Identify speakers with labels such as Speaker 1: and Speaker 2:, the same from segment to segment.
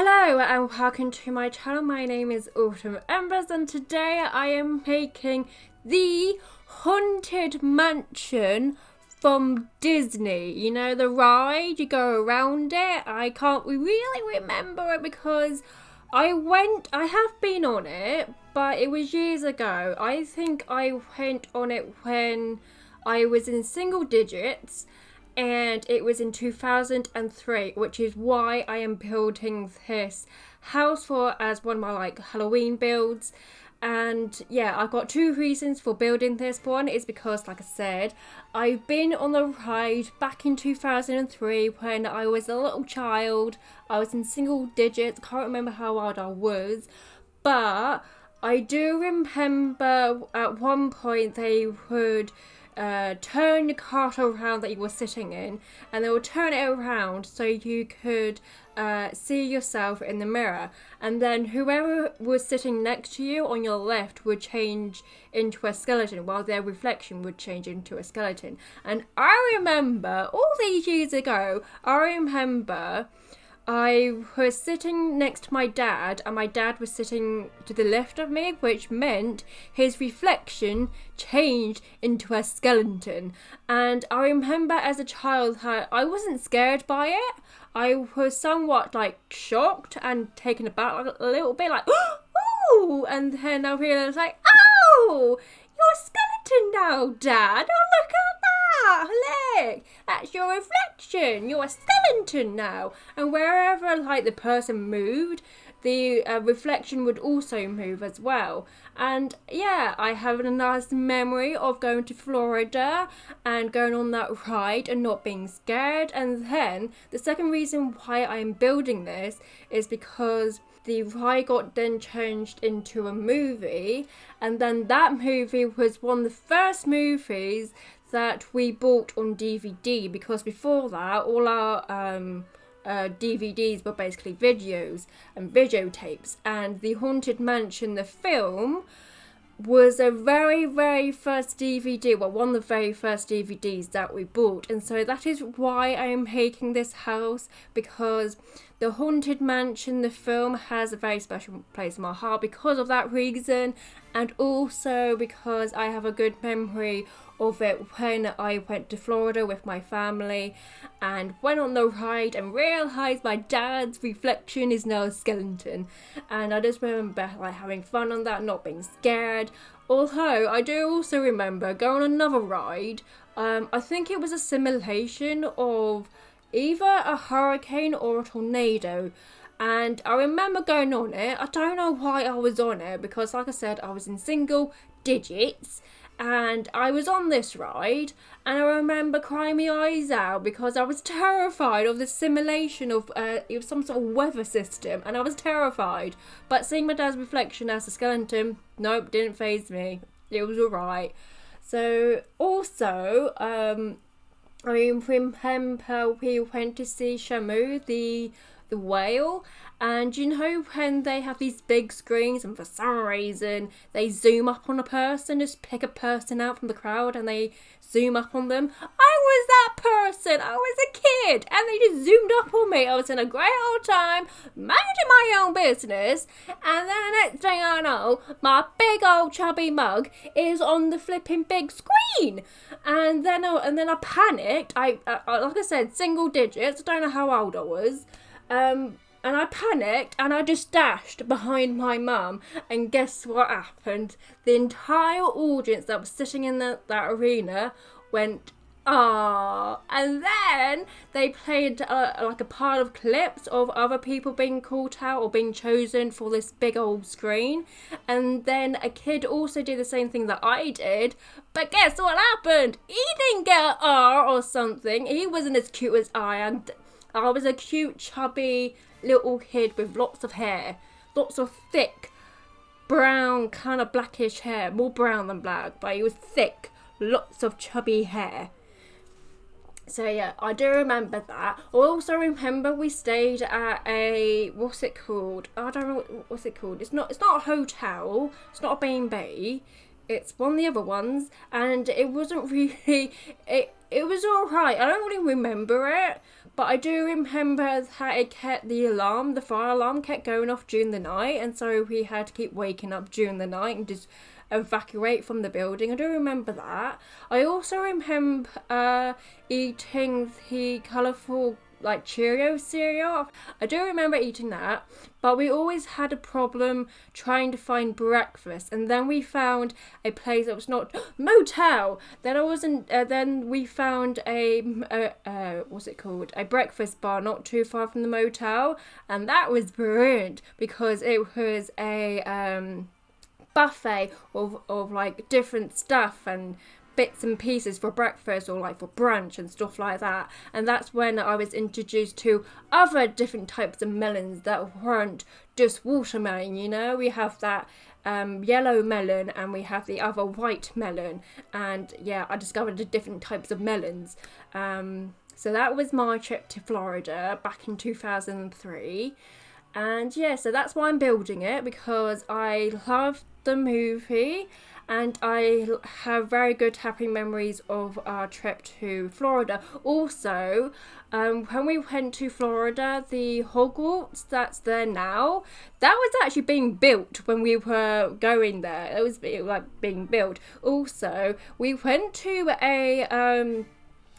Speaker 1: Hello and welcome to my channel. My name is Autumn Embers and today I am making the Haunted Mansion from Disney. You know, the ride, you go around it. I can't really remember it because I have been on it, but it was years ago. I think I went on it when I was in single digits. And it was in 2003, which is why I am building this house for as one of my Halloween builds. And yeah, I've got two reasons for building this. One is because, like I said, I've been on the ride back in 2003 when I was a little child. I was in single digits, can't remember how old I was, but I do remember at one point they would turn the cart around that you were sitting in, and they will turn it around so you could see yourself in the mirror, and then whoever was sitting next to you on your left would change into a skeleton while their reflection would change into a skeleton. And I remember all these years ago, I was sitting next to my dad, and my dad was sitting to the left of me, which meant his reflection changed into a skeleton. And I remember as a child how I wasn't scared by it. I was somewhat shocked and taken aback a little bit, oh! And then I realised oh! You're a skeleton now, Dad! Oh, look at that! Look! That's your reflection! You're a skeleton now! And wherever, the person moved, the reflection would also move as well. And yeah, I have a nice memory of going to Florida and going on that ride and not being scared. And then the second reason why I'm building this is because the ride got then changed into a movie, and then that movie was one of the first movies that we bought on DVD, because before that all our DVDs were basically videos and videotapes, and the Haunted Mansion, the film, was a very first DVD, one of the very first DVDs that we bought. And so that is why I am making this house, because the Haunted Mansion, the film, has a very special place in my heart because of that reason, and also because I have a good memory of it when I went to Florida with my family and went on the ride and realised my dad's reflection is now a skeleton. And I just remember having fun on that, not being scared. Although I do also remember going on another ride. I think it was a simulation of either a hurricane or a tornado, and I remember going on it. I don't know why I was on it, because like I said, I was in single digits and I was on this ride, and I remember crying my eyes out because I was terrified of the simulation of it was some sort of weather system, and I was terrified. But seeing my dad's reflection as a skeleton, nope, didn't faze me. It was alright. So also I remember we went to see Shamu, the whale, and you know when they have these big screens and for some reason they zoom up on a person, just pick a person out from the crowd and they zoom up on them. I was that person. I was a kid and they just zoomed up on me. I was in a great old time, minding my own business, and then the next thing I know, my big old chubby mug is on the flipping big screen. And then I panicked. I like I said, single digits. I don't know how old I was. And I panicked and I just dashed behind my mum, and guess what happened? The entire audience that was sitting in that arena went, ah, and then they played a pile of clips of other people being called out or being chosen for this big old screen, and then a kid also did the same thing that I did, but guess what happened? He didn't get an R or something. He wasn't as cute as I am. I was a cute, chubby little kid with lots of hair. Lots of thick, brown, kind of blackish hair. More brown than black, but it was thick. Lots of chubby hair. So yeah, I do remember that. I also remember we stayed at a, what's it called? I don't know what's it called. It's not a hotel. It's not a B&B. It's one of the other ones, and it wasn't really, it was alright. I don't really remember it, but I do remember that it kept the fire alarm kept going off during the night, and so we had to keep waking up during the night and just evacuate from the building. I do remember that. I also remember eating the colourful like Cheerio cereal. I do remember eating that, but we always had a problem trying to find breakfast, and then we found a place that was not motel. Then I wasn't. Then we found a what's it called? A breakfast bar not too far from the motel, and that was brilliant because it was a buffet of like different stuff and bits and pieces for breakfast or like for brunch and stuff like that. And that's when I was introduced to other different types of melons that weren't just watermelon. You know, we have that yellow melon and we have the other white melon, and yeah, I discovered the different types of melons. So that was my trip to Florida back in 2003. And yeah, so that's why I'm building it, because I love the movie and I have very good happy memories of our trip to Florida. Also, when we went to Florida, the Hogwarts that's there now, that was actually being built when we were going there. It was like being built. Also, we went to a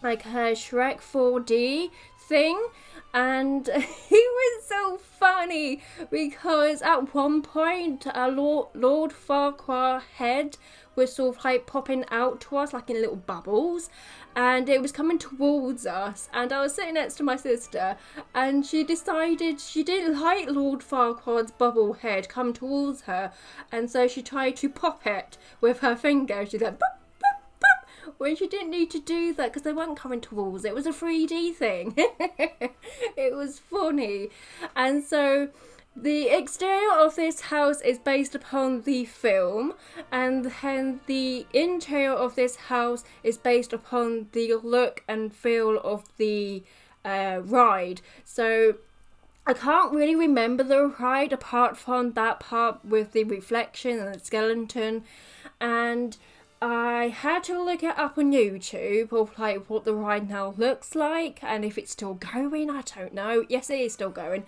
Speaker 1: like a Shrek 4D thing, and it was so funny because at one point Lord Farquaad head was sort of like popping out to us like in little bubbles, and it was coming towards us, and I was sitting next to my sister, and she decided she didn't like Lord Farquaad's bubble head come towards her, and so she tried to pop it with her finger. She said boop, when she didn't need to do that because they weren't coming towards it. It was a 3D thing. It was funny. And so the exterior of this house is based upon the film, and then the interior of this house is based upon the look and feel of the ride. So I can't really remember the ride apart from that part with the reflection and the skeleton, and I had to look it up on YouTube of like what the ride now looks like and if it's still going. I don't know. Yes, it is still going.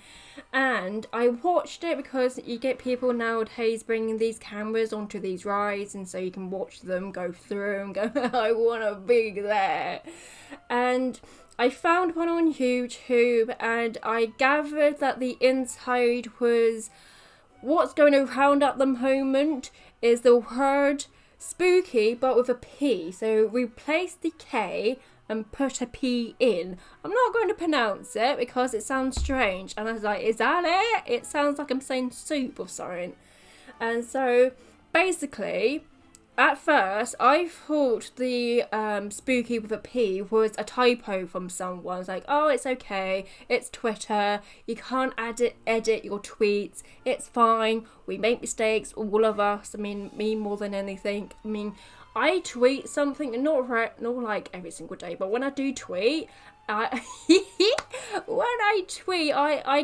Speaker 1: And I watched it because you get people nowadays bringing these cameras onto these rides, and so you can watch them go through and go, I want to be there. And I found one on YouTube, and I gathered that the inside was what's going around at the moment is the word spooky, but with a P. So replace the K and put a P in. I'm not going to pronounce it because it sounds strange. And I was like, is that it? It sounds like I'm saying soup or something. And so basically, at first, I thought the spooky with a P was a typo from someone. It's like, oh, it's okay. It's Twitter. You can't edit your tweets. It's fine. We make mistakes, all of us. I mean, me more than anything. I mean, I tweet something, not like every single day, but when I do tweet, I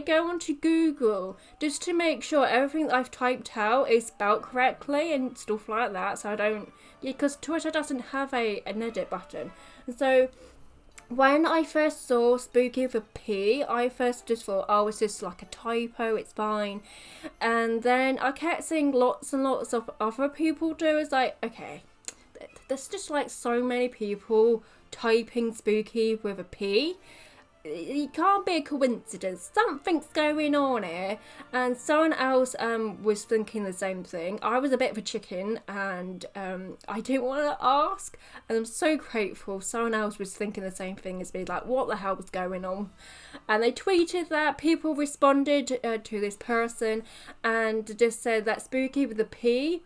Speaker 1: go onto Google just to make sure everything that I've typed out is spelled correctly and stuff like that, so I don't, because Twitter doesn't have an edit button. And so when I first saw spooky with a P, I first just thought, oh, it's just like a typo, it's fine. And then I kept seeing lots and lots of other people do. It's like, okay, there's just like so many people typing spooky with a P. It can't be a coincidence. Something's going on here. And someone else was thinking the same thing. I was a bit of a chicken, and I didn't want to ask. And I'm so grateful someone else was thinking the same thing as me, like, what the hell was going on? And they tweeted that. People responded to this person and just said that spooky with a P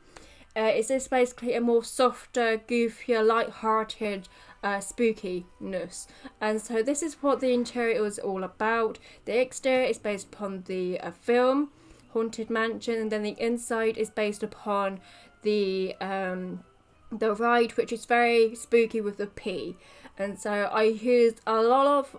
Speaker 1: is just basically a more softer, goofier, light-hearted spookiness. And so this is what the interior was all about. The exterior is based upon the film Haunted Mansion, and then the inside is based upon the ride, which is very spooky with a P. And so I used a lot of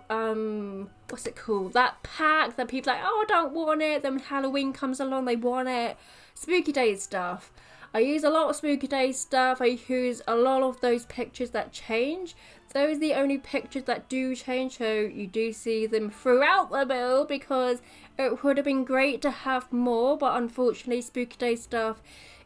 Speaker 1: what's it called, that pack that people are like, oh, I don't want it, then when Halloween comes along they want it, Spooky Days stuff. I use a lot of Spooky Days stuff. I use a lot of those pictures that change. those are the only pictures that do change, so you do see them throughout the build, because it would have been great to have more, but unfortunately Spooky Day stuff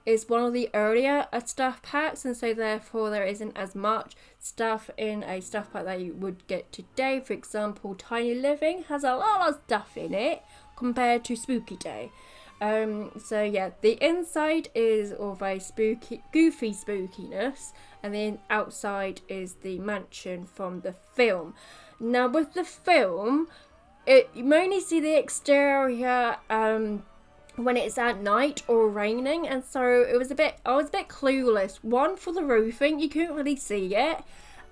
Speaker 1: is one of the earlier stuff packs, and so therefore there isn't as much stuff in a stuff pack that you would get today. For example, Tiny Living has a lot of stuff in it compared to Spooky Day. So yeah, the inside is of a goofy spookiness, and the outside is the mansion from the film. Now with the film, you only see the exterior when it's at night or raining, and so I was a bit clueless. 1, for the roofing, you couldn't really see it,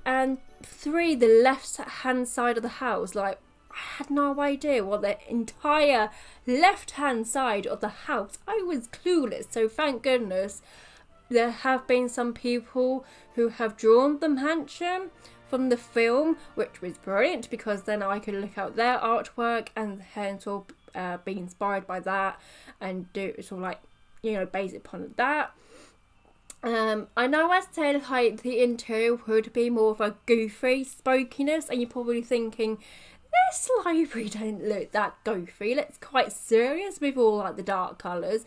Speaker 1: and 3, the left hand side of the house, like, I had no idea what the entire left-hand side of the house. I was clueless, so thank goodness there have been some people who have drawn the mansion from the film, which was brilliant, because then I could look at their artwork and hence sort of be inspired by that and do sort of like, you know, base it upon that. I know I said like the interior would be more of a goofy spookiness, and you're probably thinking, this library don't look that goofy. It's quite serious with all like the dark colours.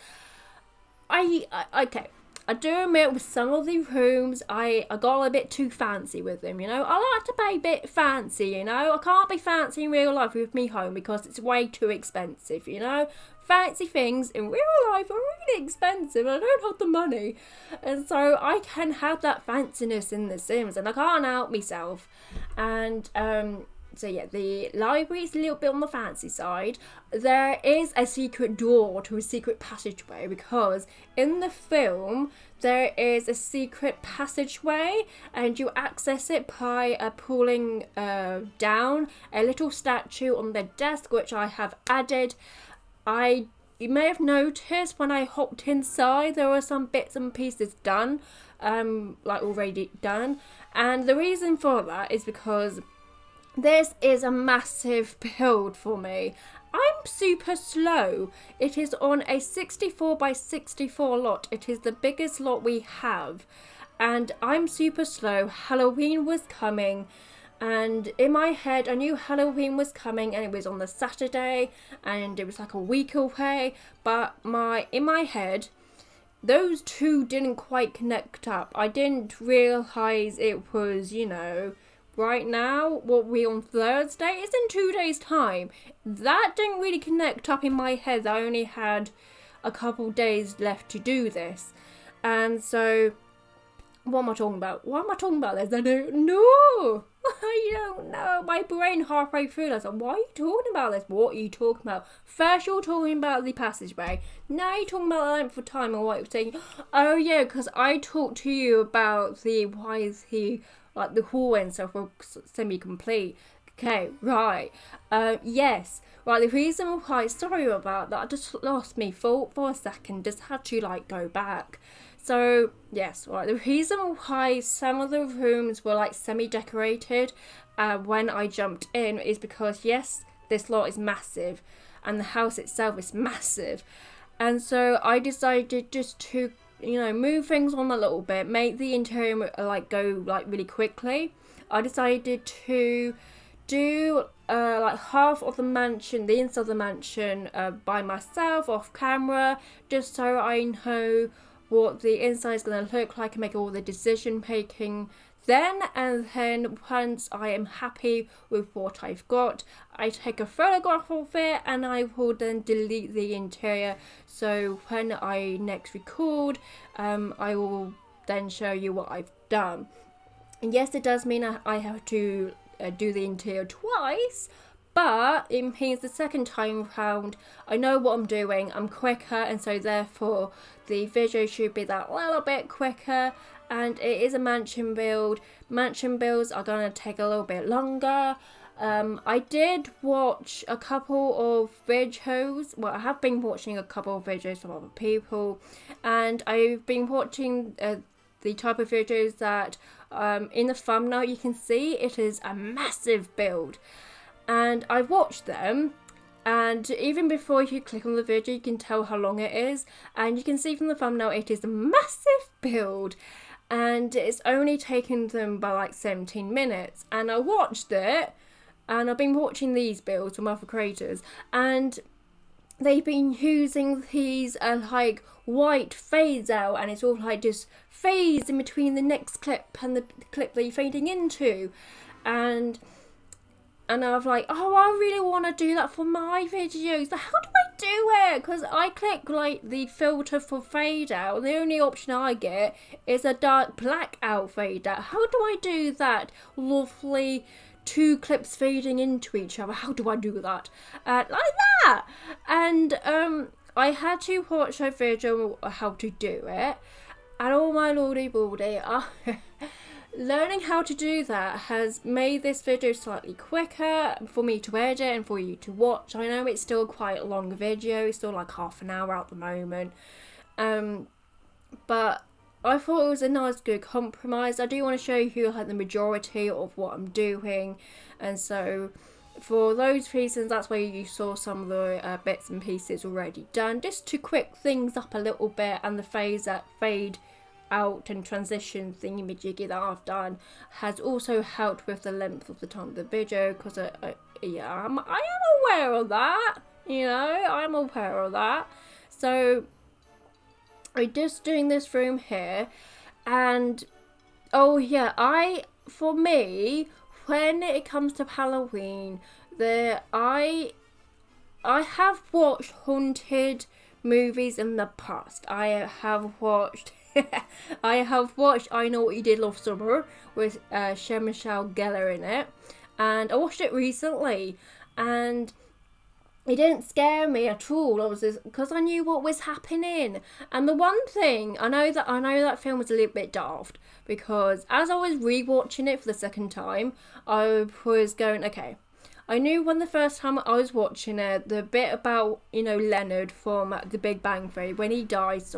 Speaker 1: Okay, I do admit with some of the rooms, I got a bit too fancy with them, you know. I like to be a bit fancy, you know. I can't be fancy in real life with me home because it's way too expensive, you know. Fancy things in real life are really expensive. I don't have the money. And so I can have that fanciness in The Sims, and I can't help myself. And so yeah, the library is a little bit on the fancy side. There is a secret door to a secret passageway, because in the film there is a secret passageway and you access it by pulling down a little statue on the desk, which I have added. You may have noticed when I hopped inside there were some bits and pieces done, like already done, and the reason for that is because this is a massive build for me. I'm super slow. It is on a 64 by 64 lot. It is the biggest lot we have, and I'm super slow. Halloween was coming, and in my head I knew Halloween was coming, and it was on the Saturday, and it was like a week away, but in my head those two didn't quite connect up. I didn't realise it was, you know, right now, what we on Thursday is in 2 days time. That didn't really connect up in my head. I only had a couple days left to do this, and so what am I talking about? Why am I talking about this? I don't know. I don't know. My brain halfway through, I was like, why are you talking about this? What are you talking about? First you're talking about the passageway. Now you're talking about the length of time and what you're saying. Oh yeah, because I talked to you about why is he, like the hallway and stuff were semi-complete. Okay, right. Yes. Right, the reason why, sorry about that, I just lost me thought for a second, just had to like go back. So, yes, right, the reason why some of the rooms were like semi-decorated when I jumped in is because, yes, this lot is massive and the house itself is massive. And so I decided just to, you know, move things on a little bit, make the interior like go like really quickly. I decided to do like half of the mansion, the inside of the mansion, by myself off camera, just so I know what the inside is going to look like and make all the decision making then. And then once I am happy with what I've got, I take a photograph of it and I will then delete the interior, so when I next record I will then show you what I've done. And yes, it does mean I have to do the interior twice, but it means the second time round I know what I'm doing, I'm quicker, and so therefore the video should be that little bit quicker. And it is a mansion build. Mansion builds are going to take a little bit longer. I did watch a couple of videos, well, I have been watching a couple of videos from other people, and I've been watching the type of videos that in the thumbnail you can see it is a massive build, and I watched them, and even before you click on the video you can tell how long it is, and you can see from the thumbnail it is a massive build. and it's only taken them by like 17 minutes. And I watched it, and I've been watching these builds from other creators, and they've been using these like white fades out, and it's all like just fades in between the next clip and the clip that you're fading into, and I've like, oh, I really want to do that for my videos. But how do I do it? Because I click like the filter for fade out, and the only option I get is a dark blackout fade out. How do I do that lovely two clips fading into each other? How do I do that? Like that. And I had to watch a video on how to do it, and oh my lordy baldy, learning how to do that has made this video slightly quicker for me to edit and for you to watch. I know it's still quite a long video, it's still like half an hour at the moment, but I thought it was a nice good compromise. I do want to show you like the majority of what I'm doing, and so for those reasons that's why you saw some of the bits and pieces already done, just to quick things up a little bit. And the fade out and transition thingy-majiggy that I've done has also helped with the length of the time of the video, because I am aware of that, you know, I'm aware of that. So I'm just doing this room here, and oh yeah, for me, when it comes to Halloween, I have watched haunted movies in the past. I have watched I Know What You Did Last Summer with Sarah Michelle Gellar in it, and I watched it recently, and it didn't scare me at all. I was because I knew what was happening. And the one thing I know that film was a little bit daft, because as I was rewatching it for the second time, I was going, okay, I knew when the first time I was watching it, the bit about, you know, Leonard from The Big Bang Theory, when he dies,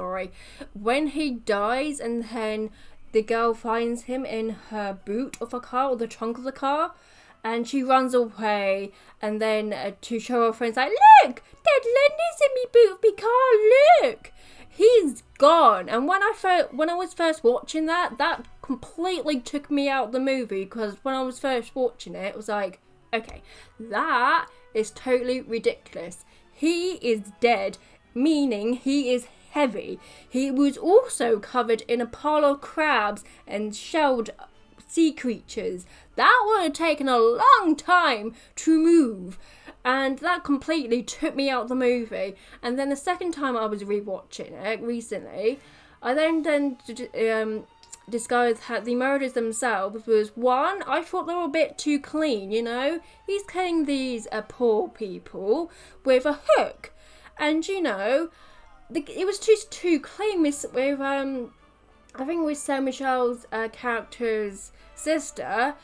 Speaker 1: and then the girl finds him in her boot of a car, or the trunk of the car, and she runs away, and then to show her friends, like, look, Dad, Leonard's in me boot of me car, look, he's gone. And when I was first watching that completely took me out of the movie, because when I was first watching it, it was like, okay, that is totally ridiculous. He is dead, meaning he is heavy. He was also covered in a pile of crabs and shelled sea creatures. That would have taken a long time to move, and that completely took me out of the movie. And then the second time I was rewatching it recently, I then discovered that the murders themselves was, one, I thought they were a bit too clean, you know? He's killing these poor people with a hook, and you know, it was just too clean with I think with Sarah Michelle's character's sister,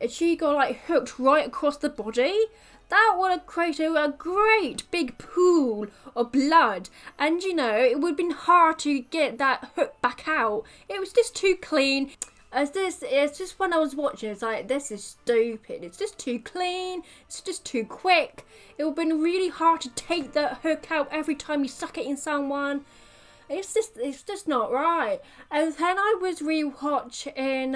Speaker 1: she got like hooked right across the body. That would have created a great big pool of blood, and you know, it would have been hard to get that hook back out. It was just too clean. It's just when I was watching, it's like, this is stupid. It's just too clean. It's just too quick. It would have been really hard to take that hook out every time you stuck it in someone. It's just not right. And then I was rewatching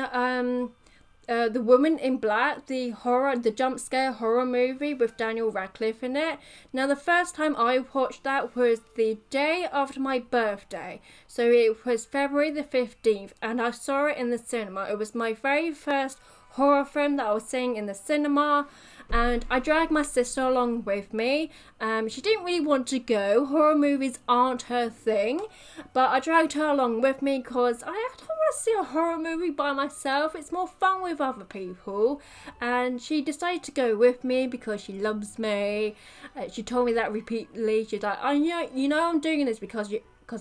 Speaker 1: The Woman in Black, the jump scare horror movie with Daniel Radcliffe in it. Now, the first time I watched that was the day after my birthday. So it was February the 15th, and I saw it in the cinema. It was my very first horror film that I was seeing in the cinema, and I dragged my sister along with me. She didn't really want to go. Horror movies aren't her thing, but I dragged her along with me because I don't want to see a horror movie by myself. It's more fun with other people, and she decided to go with me because she loves me. She told me that repeatedly. She's like, you know I'm doing this because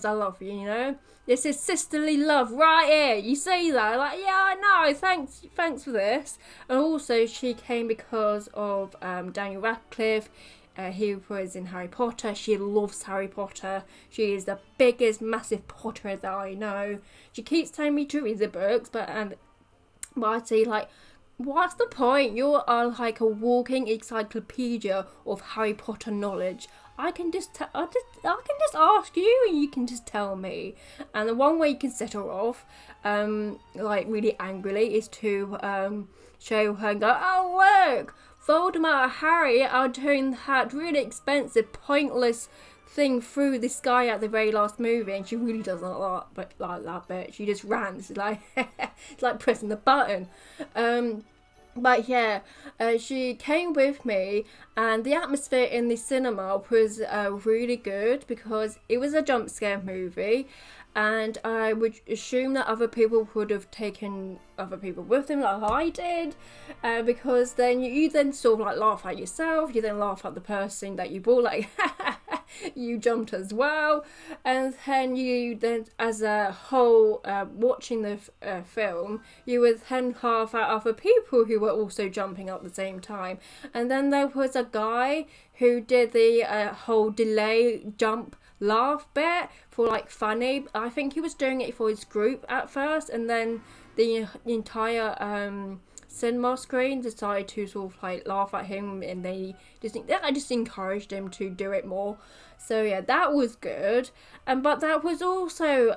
Speaker 1: I love you, you know? This is sisterly love right here. You say that? Like, yeah, I know. Thanks for this. And also, she came because of Daniel Radcliffe. He was in Harry Potter. She loves Harry Potter. She is the biggest, massive Potterer that I know. She keeps telling me to read the books, but I say, like, what's the point? You are like a walking encyclopedia of Harry Potter knowledge. I can just I can just ask you, and you can just tell me. And the one way you can set her off, like really angrily, is to show her and go, oh look, Voldemort and Harry are doing that really expensive, pointless thing through the sky at the very last movie, and she really doesn't like that bit. She just ran. It's like it's like pressing the button. But yeah, she came with me, and the atmosphere in the cinema was really good because it was a jump scare movie, and I would assume that other people would have taken other people with them like I did, because then you then sort of like laugh at yourself, you then laugh at the person that you brought, like you jumped as well, and then you then as a whole watching the film, you would then laugh at other people who were also jumping at the same time. And then there was a guy who did the whole delay jump laugh bit for like funny. I think he was doing it for his group at first, and then the entire cinema screen decided to sort of like laugh at him, and I just encouraged him to do it more. So yeah, that was good. But that was also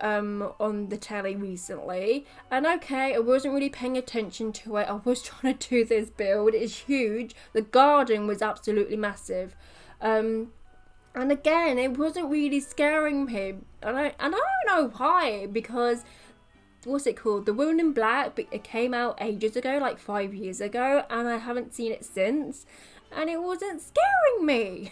Speaker 1: on the telly recently, and okay, I wasn't really paying attention to it. I was trying to do this build. It's huge. The garden was absolutely massive. And again, it wasn't really scaring me, and I don't know why, because what's it called? The Woman in Black, it came out ages ago, like 5 years ago, and I haven't seen it since, and it wasn't scaring me.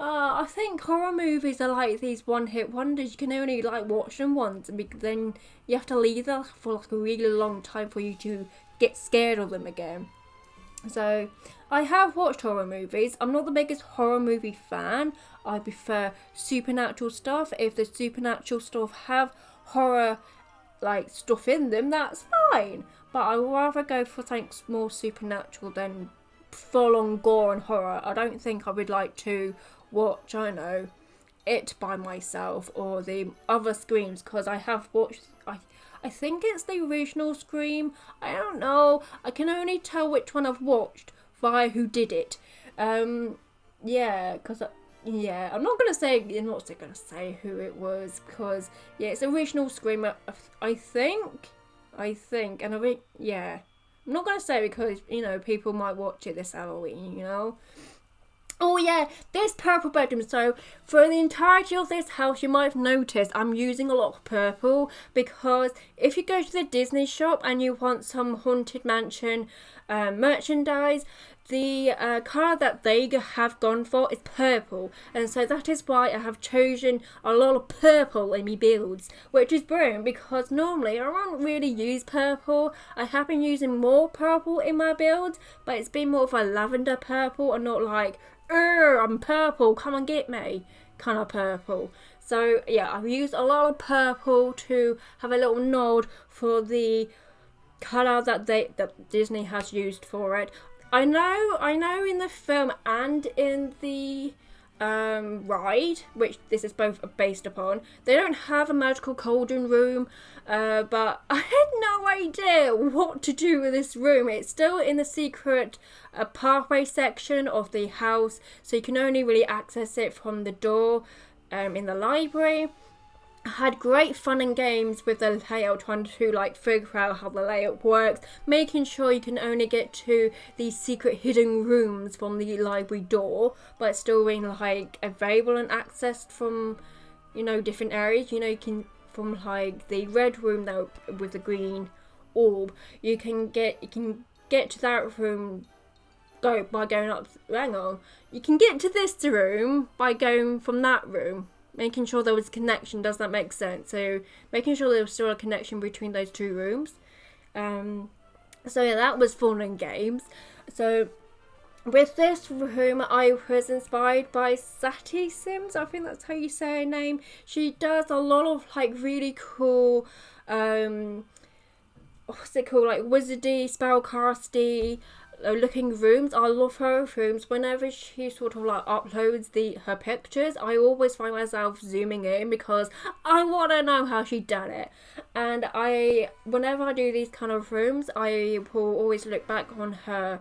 Speaker 1: I think horror movies are like these one-hit wonders. You can only like watch them once, and then you have to leave them for like a really long time for you to get scared of them again. So I have watched horror movies. I'm not the biggest horror movie fan. I prefer supernatural stuff. If the supernatural stuff have horror like stuff in them, that's fine. But I would rather go for something more supernatural than full on gore and horror. I don't think I would like to watch, I don't know, It by myself or the other Screams, because I have watched, I think it's the original Scream. I don't know. I can only tell which one I've watched via who did it. Yeah, because I'm not gonna say who it was, because yeah, it's original Scream. I think, and I'm not gonna say because people might watch it this Halloween. Oh yeah, this purple bedroom. So for the entirety of this house, you might have noticed I'm using a lot of purple, because if you go to the Disney shop and you want some Haunted Mansion merchandise, the colour that they have gone for is purple, and so that is why I have chosen a lot of purple in my builds, which is brilliant, because normally I don't really use purple. I have been using more purple in my builds, but it's been more of a lavender purple and not like, I'm purple, come and get me kind of purple. So yeah, I've used a lot of purple to have a little nod for the colour that Disney has used for it. I know in the film and in the ride, which this is both based upon, they don't have a magical cauldron room, but I had no idea what to do with this room. It's still in the secret pathway section of the house, so you can only really access it from the door in the library. I had great fun and games with the layout, trying to like figure out how the layout works, making sure you can only get to the secret hidden rooms from the library door, but still being like available and accessed from different areas. You can, from like the red room now with the green orb, you can get to that room by going up. Hang on, you can get to this room by going from that room. Making sure there was a connection, does that make sense? So making sure there was still a connection between those two rooms. So yeah, that was fun and games. So with this room, I was inspired by Sati Sims. I think that's how you say her name. She does a lot of like really cool, what's it called? Like wizardy, spellcasty looking rooms. I love her rooms. Whenever she sort of like uploads her pictures, I always find myself zooming in because I want to know how she done it. And whenever I do these kind of rooms, I will always look back on her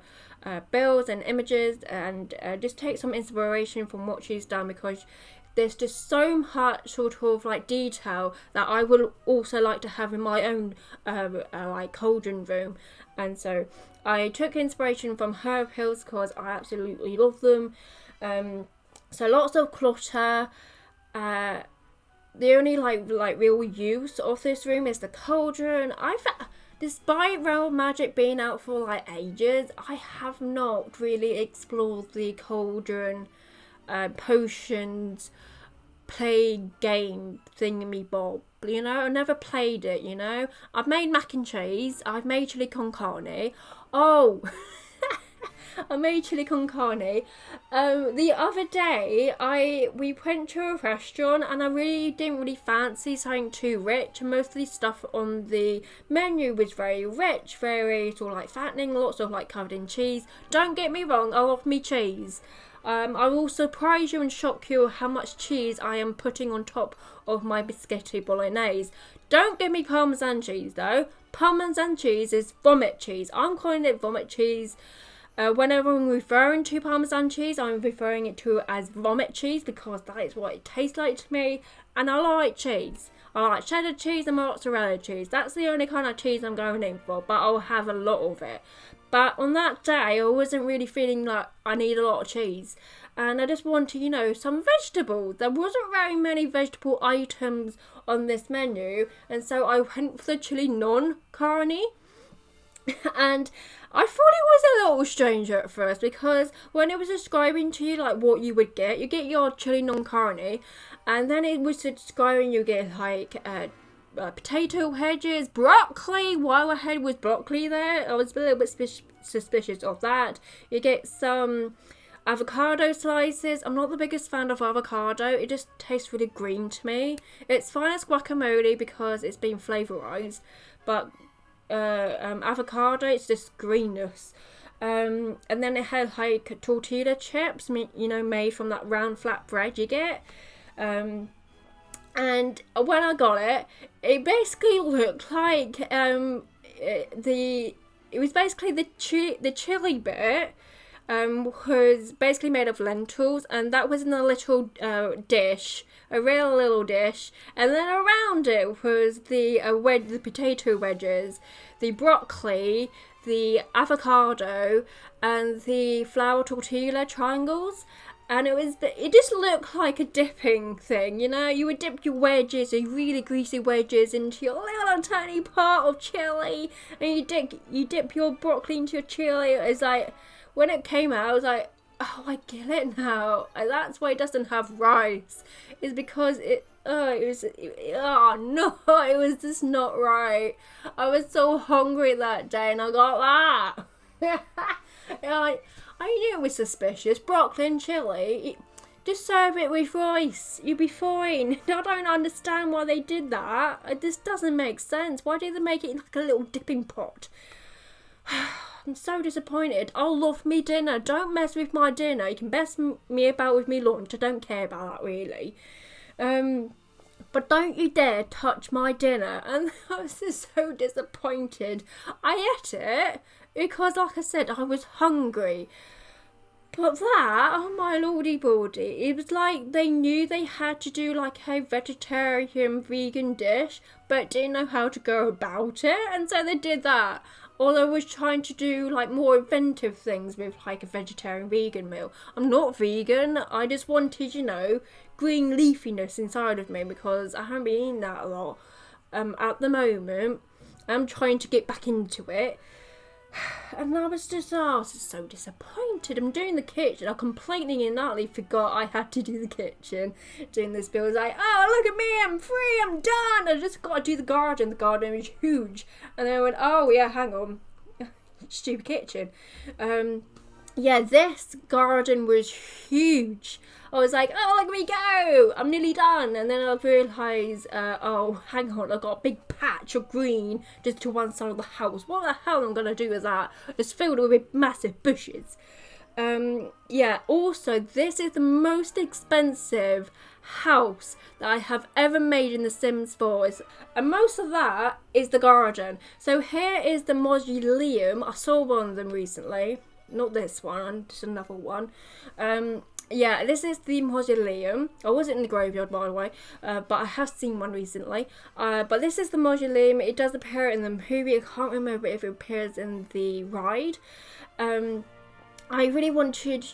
Speaker 1: builds and images and just take some inspiration from what she's done, because there's just so much sort of like detail that I would also like to have in my own like cauldron room. And so I took inspiration from her pills because I absolutely love them. So lots of clutter. The only like real use of this room is the cauldron. Despite Realm Magic being out for like ages, I have not really explored the cauldron potions play game thingamy-bob. You know, I never played it, you know. I've made mac and cheese. I've made chili con carne. Oh, I made chili con carne. The other day, we went to a restaurant and I didn't really fancy something too rich. Most of the stuff on the menu was very rich, very sort of like fattening, lots of like covered in cheese. Don't get me wrong, I love me cheese. I will surprise you and shock you how much cheese I am putting on top of my biscotti bolognese. Don't give me Parmesan cheese though. Parmesan cheese is vomit cheese. I'm calling it vomit cheese. Whenever I'm referring to Parmesan cheese, I'm referring it to as vomit cheese because that is what it tastes like to me. And I like cheese. I like cheddar cheese and mozzarella cheese. That's the only kind of cheese I'm going in for, but I'll have a lot of it. But on that day, I wasn't really feeling like I need a lot of cheese. And I just wanted, you know, some vegetables. There wasn't very many vegetable items on this menu. And so I went for the chili non carne. And I thought it was a little strange at first because when it was describing to you like what you get your chili non carne. And then it was describing you get like potato wedges, broccoli. While ahead was broccoli there, I was a little bit suspicious of that. You get some avocado slices. I'm not the biggest fan of avocado. It just tastes really green to me. It's fine as guacamole because it's been flavorized, but avocado, it's just greenness. And then it had like tortilla chips, you know, made from that round flat bread you get. And when I got it, it basically looked like it was basically the chili bit was basically made of lentils, and that was in a little dish, a real little dish, and then around it was the potato wedges, the broccoli, the avocado, and the flour tortilla triangles. And it just looked like a dipping thing, you know? You would dip your wedges, your really greasy wedges, into your little tiny pot of chili, and you dip your broccoli into your chili. It's like, when it came out, I was like, oh, I get it now. And that's why it doesn't have rice. It's because it was just not right. I was so hungry that day, and I got that. I knew it was suspicious. Broccoli and chili. Just serve it with rice. You'll be fine. I don't understand why they did that. It just doesn't make sense. Why did they make it like a little dipping pot? I'm so disappointed. I'll love me dinner. Don't mess with my dinner. You can mess me about with me lunch. I don't care about that really. But don't you dare touch my dinner. And I was just so disappointed. I ate it because, like I said, I was hungry. But that, oh my lordy baldy, it was like they knew they had to do like a vegetarian vegan dish, but didn't know how to go about it, and so they did that. Or they was trying to do like more inventive things with like a vegetarian vegan meal. I'm not vegan, I just wanted, you know, green leafiness inside of me because I haven't been eating that a lot at the moment. I'm trying to get back into it. And I was just so disappointed. I'm doing the kitchen. I completely and utterly forgot I had to do the kitchen doing this build. I was like, oh, look at me, I'm free, I'm done. I just got to do the garden. The garden is huge. And then I went, oh yeah, hang on. Stupid kitchen. yeah, this garden was huge. I was like, oh, look at me go! I'm nearly done. And then I realised, oh, hang on, I've got a big patch of green just to one side of the house. What the hell am I going to do with that? It's filled with massive bushes. Yeah, also, this is the most expensive house that I have ever made in The Sims 4. And most of that is the garden. So here is the mausoleum. I saw one of them recently. Not this one, just another one. Yeah, this is the mausoleum. I wasn't in the graveyard, by the way, but I have seen one recently. But this is the mausoleum. It does appear in the movie. I can't remember if it appears in the ride. I really wanted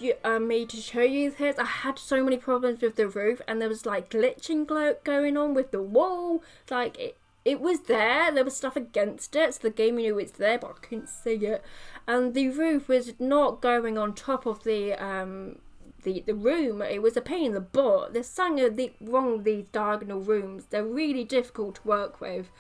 Speaker 1: me to show you this. I had so many problems with the roof, and there was like glitching going on with the wall. Like it was there. There was stuff against it, so the game knew it's there, but I couldn't see it. And the roof was not going on top of the room. It was a pain in the butt. There's something wrong with these diagonal rooms. They're really difficult to work with.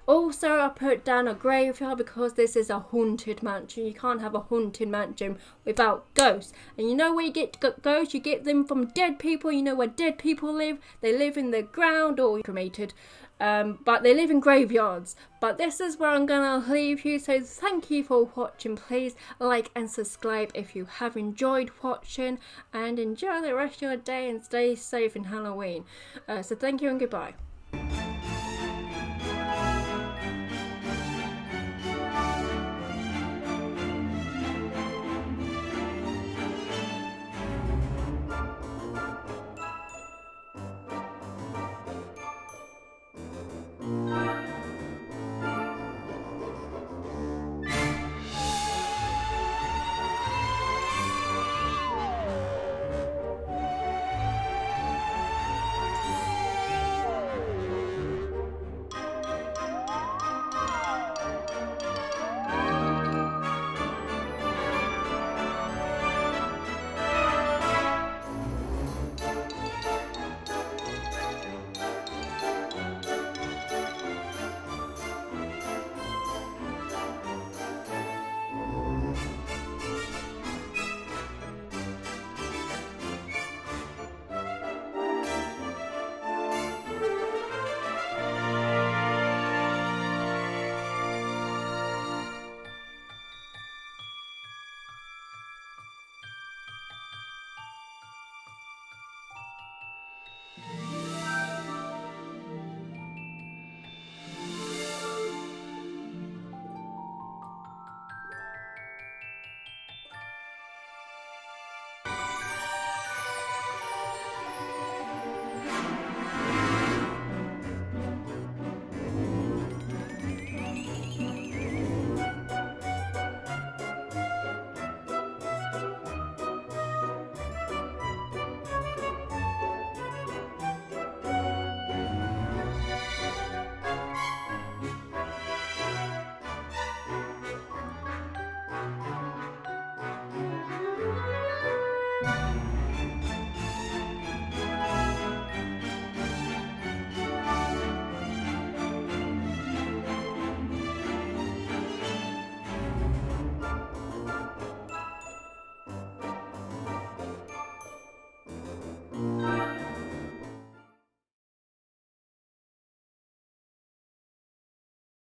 Speaker 1: Also, I put down a graveyard because this is a haunted mansion. You can't have a haunted mansion without ghosts. And you know where you get ghosts? You get them from dead people. You know where dead people live? They live in the ground or cremated. But they live in graveyards. But this is where I'm going to leave you. So thank you for watching. Please like and subscribe if you have enjoyed watching. And enjoy the rest of your day and stay safe in Halloween. So thank you and goodbye.